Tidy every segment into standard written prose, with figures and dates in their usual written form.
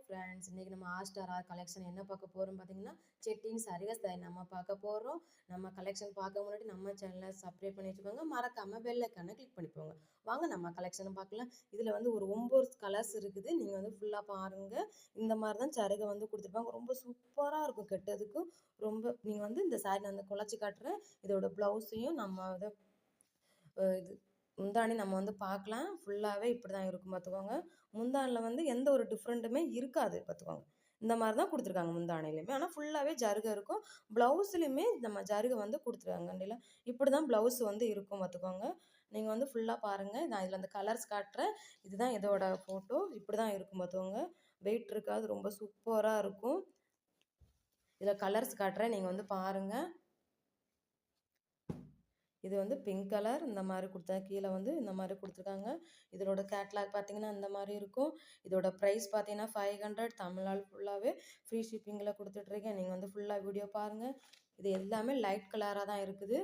Friends, இன்றைக்கி நம்ம ஆஸ்டாரா collection என்ன பார்க்க போகிறோம் பார்த்தீங்கன்னா, செட்டிங் சரிகை ஸ்டைல் நம்ம பார்க்க போகிறோம். நம்ம கலெக்ஷன் பார்க்க முன்னாடி நம்ம சேனலை சப்ஸ்கிரைப் பண்ணி வச்சுக்கோங்க. மறக்காமல் பெல் ஐக்கானை கிளிக் பண்ணிப்போங்க. வாங்க நம்ம கலெக்ஷனை பார்க்கலாம். இதில் வந்து ஒரு 9 கலர்ஸ் இருக்குது. நீங்கள் வந்து ஃபுல்லாக பாருங்கள். இந்த மாதிரி தான் சருகை வந்து கொடுத்துருப்பாங்க. ரொம்ப சூப்பராக இருக்கும் கெட்டதுக்கும். ரொம்ப நீங்கள் வந்து இந்த சாரி நான் வந்து குழச்சி காட்டுறேன். இதோட ப்ளவுஸையும் நம்ம இதை இது முந்தானி நம்ம வந்து பார்க்கலாம். ஃபுல்லாகவே இப்படி தான் இருக்கும் பார்த்துக்கோங்க. முந்தானில் வந்து எந்த ஒரு டிஃப்ரெண்ட்டுமே இருக்காது பார்த்துக்கோங்க. இந்த மாதிரி தான் கொடுத்துருக்காங்க முந்தானையிலையுமே. ஆனால் ஃபுல்லாகவே ஜருகை இருக்கும். ப்ளவுஸ்லையுமே நம்ம ஜருகை வந்து கொடுத்துருக்காங்க. கண்டியில் இப்படி தான் ப்ளவுஸ் வந்து இருக்கும் பார்த்துக்கோங்க. நீங்கள் வந்து ஃபுல்லாக பாருங்கள். நான் இதில் அந்த கலர்ஸ் காட்டுறேன். இதுதான் இதோட ஃபோட்டோ. இப்படி தான் இருக்கும் பார்த்துக்கோங்க. வெயிட் இருக்காது. ரொம்ப சூப்பராக இருக்கும். இதில் கலர்ஸ் காட்டுறேன். நீங்கள் வந்து பாருங்கள். இது வந்து பிங்க் கலர் இந்த மாதிரி கொடுத்தாங்க. கீழே வந்து இந்த மாதிரி கொடுத்துருக்காங்க. இதோட கேட்லாக் பார்த்தீங்கன்னா இந்த மாதிரி இருக்கும். இதோட ப்ரைஸ் பார்த்தீங்கன்னா 500. தமிழ்நாடு ஃபுல்லாகவே ஃப்ரீ ஷிப்பிங்கில் கொடுத்துட்ருக்கேன். நீங்கள் வந்து ஃபுல்லாக வீடியோ பாருங்கள். இது எல்லாமே லைட் கலராக தான் இருக்குது.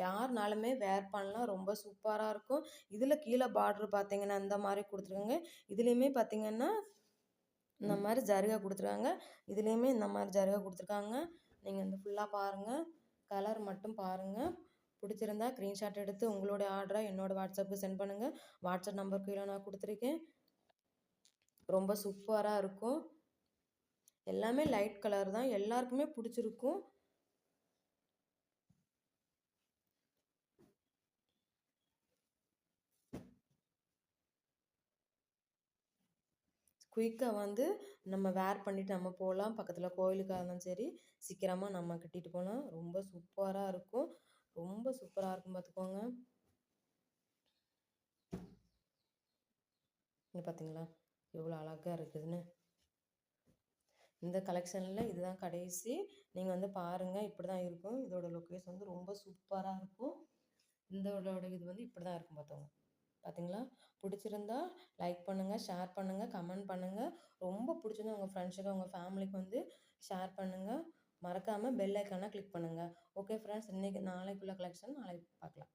யாருனாலுமே வேர் பண்ணலாம். ரொம்ப சூப்பராக இருக்கும். இதில் கீழே பார்ட்ரு பார்த்தீங்கன்னா இந்த மாதிரி கொடுத்துருக்காங்க. இதுலேயுமே பார்த்தீங்கன்னா இந்த மாதிரி ஜருகை கொடுத்துருக்காங்க. இதுலேயுமே இந்த மாதிரி ஜருகை கொடுத்துருக்காங்க. நீங்கள் வந்து ஃபுல்லாக பாருங்கள். கலர் மட்டும் பாருங்கள். பிடிச்சிருந்தா ஸ்க்ரீன்ஷாட் எடுத்து உங்களுடைய ஆர்டரை என்னோடய வாட்ஸ்அப்புக்கு சென்ட் பண்ணுங்கள். வாட்ஸ்அப் நம்பர் கீழே நான் கொடுத்துருக்கேன். ரொம்ப சூப்பராக இருக்கும். எல்லாமே லைட் கலர் தான். எல்லாருக்குமே பிடிச்சிருக்கும். குயிக்காக வந்து நம்ம வேர் பண்ணிவிட்டு நம்ம போகலாம். பக்கத்தில் கோயிலுக்காக இருந்தாலும் சரி, சீக்கிரமாக நம்ம கட்டிட்டு போகலாம். ரொம்ப சூப்பராக இருக்கும். ரொம்ப சூப்பராக இருக்கும் பார்த்துக்கோங்க. இங்கே பார்த்தீங்களா எவ்வளோ அழகாக இருக்குதுன்னு. இந்த கலெக்ஷனில் இதுதான் கடைசி. நீங்கள் வந்து பாருங்கள். இப்படி தான் இருக்கும். இதோட லொக்கேஷன் வந்து ரொம்ப சூப்பராக இருக்கும். இதோட இது வந்து இப்படி தான் இருக்கும் பார்த்தோங்க. பார்த்தீங்களா? பிடிச்சிருந்தா லைக் பண்ணுங்கள், ஷேர் பண்ணுங்கள், கமெண்ட் பண்ணுங்கள். ரொம்ப பிடிச்சிருந்தா உங்கள் ஃப்ரெண்ட்ஸுக்கு உங்கள் ஃபேமிலிக்கு வந்து ஷேர் பண்ணுங்கள். மறக்காமல் பெல் ஐக்கானை கிளிக் பண்ணுங்கள். ஓகே ஃப்ரெண்ட்ஸ், நாளைக்குள்ள கலெக்ஷன் நாளைக்கு பார்க்கலாம்.